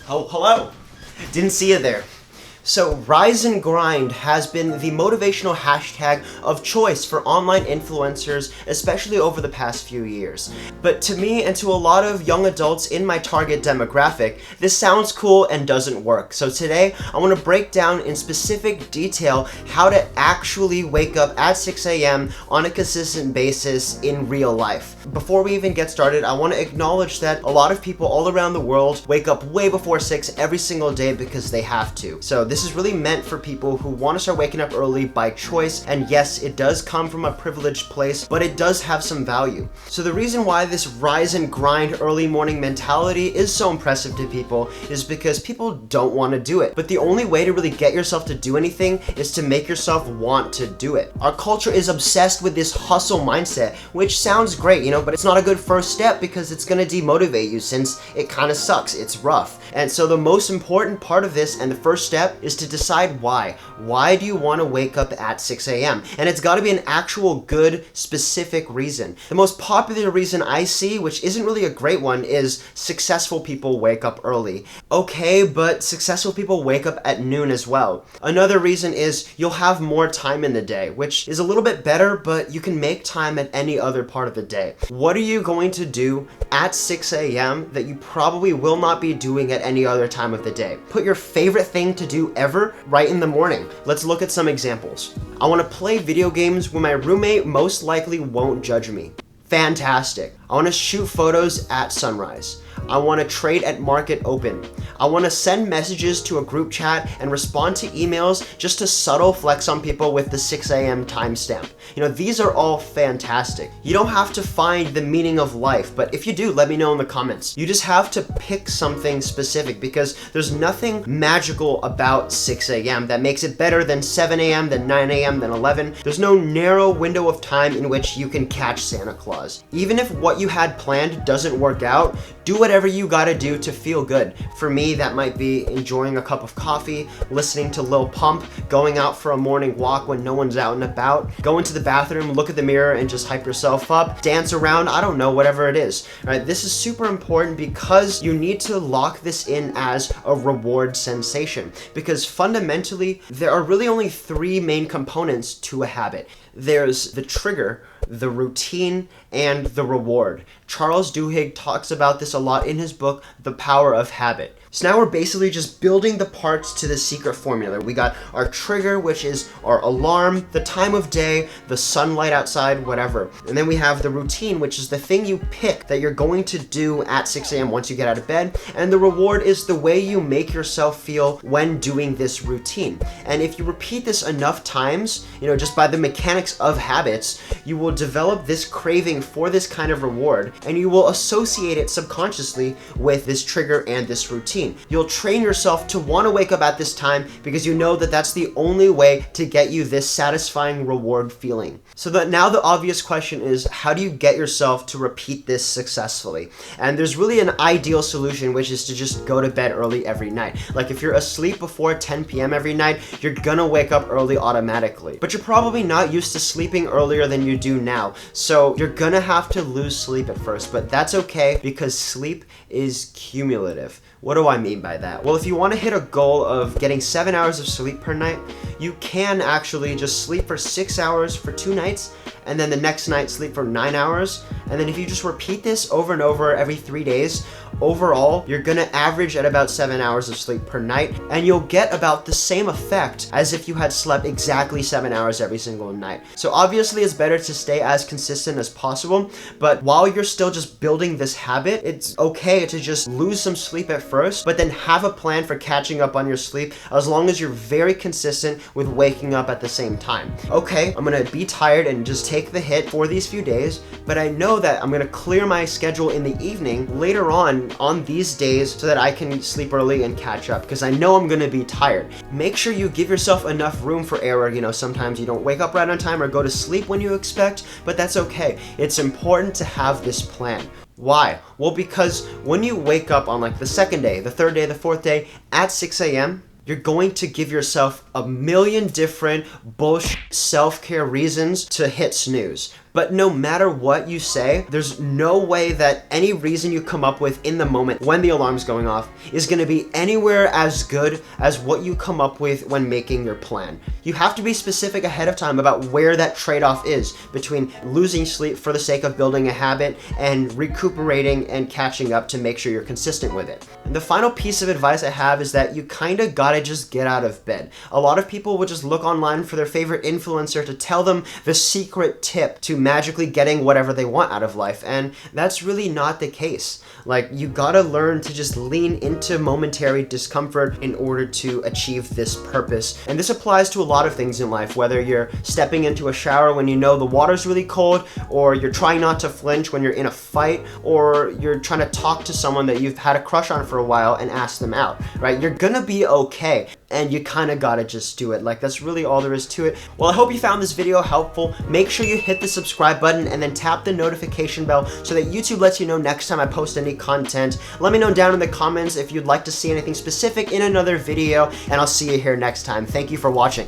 Oh, hello. Didn't see you there. So, Rise and Grind has been the motivational hashtag of choice for online influencers, especially over the past few years. But to me and to a lot of young adults in my target demographic, this sounds cool and doesn't work. So today, I want to break down in specific detail how to actually wake up at 6 a.m. on a consistent basis in real life. Before we even get started, I want to acknowledge that a lot of people all around the world wake up way before 6 every single day because they have to. So this is really meant for people who want to start waking up early by choice, and yes, it does come from a privileged place, but it does have some value. So the reason why this rise and grind early morning mentality is so impressive to people is because people don't want to do it. But the only way to really get yourself to do anything is to make yourself want to do it. Our culture is obsessed with this hustle mindset, which sounds great, but it's not a good first step because it's going to demotivate you since it kind of sucks. It's rough. And so the most important part of this and the first step is to decide why. Why do you want to wake up at 6 a.m.? And it's got to be an actual good, specific reason. The most popular reason I see, which isn't really a great one, is successful people wake up early. Okay, but successful people wake up at noon as well. Another reason is you'll have more time in the day, which is a little bit better, but you can make time at any other part of the day. What are you going to do at 6 a.m. that you probably will not be doing at any other time of the day? Put your favorite thing to do ever right in the morning. Let's look at some examples. I want to play video games where my roommate most likely won't judge me. Fantastic. I want to shoot photos at sunrise. I want to trade at market open. I want to send messages to a group chat and respond to emails just to subtle flex on people with the 6 a.m. timestamp. These are all fantastic. You don't have to find the meaning of life, but if you do, let me know in the comments. You just have to pick something specific because there's nothing magical about 6 a.m. that makes it better than 7 a.m., than 9 a.m., than 11. There's no narrow window of time in which you can catch Santa Claus. Even if what you had planned doesn't work out, do whatever you gotta do to feel good. For me, that might be enjoying a cup of coffee, listening to Lil Pump, going out for a morning walk when no one's out and about, go into the bathroom, look at the mirror and just hype yourself up, dance around, I don't know, whatever it is. Right? This is super important because you need to lock this in as a reward sensation. Because fundamentally, there are really only three main components to a habit. There's the trigger, the routine, and the reward. Charles Duhigg talks about this a lot in his book, The Power of Habit. So now we're basically just building the parts to the secret formula. We got our trigger, which is our alarm, the time of day, the sunlight outside, whatever. And then we have the routine, which is the thing you pick that you're going to do at 6 a.m. once you get out of bed. And the reward is the way you make yourself feel when doing this routine. And if you repeat this enough times, just by the mechanics of habits, you will develop this craving for this kind of reward, and you will associate it subconsciously with this trigger and this routine. You'll train yourself to want to wake up at this time because you know that that's the only way to get you this satisfying reward feeling. So now the obvious question is, how do you get yourself to repeat this successfully? And there's really an ideal solution, which is to just go to bed early every night. Like if you're asleep before 10 p.m. every night, you're gonna wake up early automatically. But you're probably not used to sleeping earlier than you do now. So you're gonna have to lose sleep at first, but that's okay because sleep is cumulative. What do I mean by that? Well, if you want to hit a goal of getting 7 hours of sleep per night, you can actually just sleep for 6 hours for 2 nights, and then the next night sleep for 9 hours. And then if you just repeat this over and over every 3 days, overall, you're gonna average at about 7 hours of sleep per night, and you'll get about the same effect as if you had slept exactly 7 hours every single night. So obviously it's better to stay as consistent as possible, but while you're still just building this habit, it's okay to just lose some sleep at first, but then have a plan for catching up on your sleep as long as you're very consistent with waking up at the same time. Okay, I'm gonna be tired and just take the hit for these few days, but I know that I'm gonna clear my schedule in the evening later on these days so that I can sleep early and catch up because I know I'm gonna be tired. Make sure you give yourself enough room for error. Sometimes you don't wake up right on time or go to sleep when you expect, but that's okay. It's important to have this plan. Why? Well, because when you wake up on like the second day, the third day, the fourth day at 6 a.m., you're going to give yourself a million different bullshit self-care reasons to hit snooze. But no matter what you say, there's no way that any reason you come up with in the moment when the alarm's going off is going to be anywhere as good as what you come up with when making your plan. You have to be specific ahead of time about where that trade-off is between losing sleep for the sake of building a habit and recuperating and catching up to make sure you're consistent with it. And the final piece of advice I have is that you kind of gotta just get out of bed. A lot of people will just look online for their favorite influencer to tell them the secret tip to magically getting whatever they want out of life, and that's really not the case. Like, you gotta learn to just lean into momentary discomfort in order to achieve this purpose. And this applies to a lot of things in life, whether you're stepping into a shower when you know the water's really cold, or you're trying not to flinch when you're in a fight, or you're trying to talk to someone that you've had a crush on for a while and ask them out, right? You're gonna be okay, and you kind of gotta just do it. Like, that's really all there is to it. Well, I hope you found this video helpful. Make sure you hit the subscribe button and then tap the notification bell so that YouTube lets you know next time I post any content. Let me know down in the comments if you'd like to see anything specific in another video, and I'll see you here next time. Thank you for watching.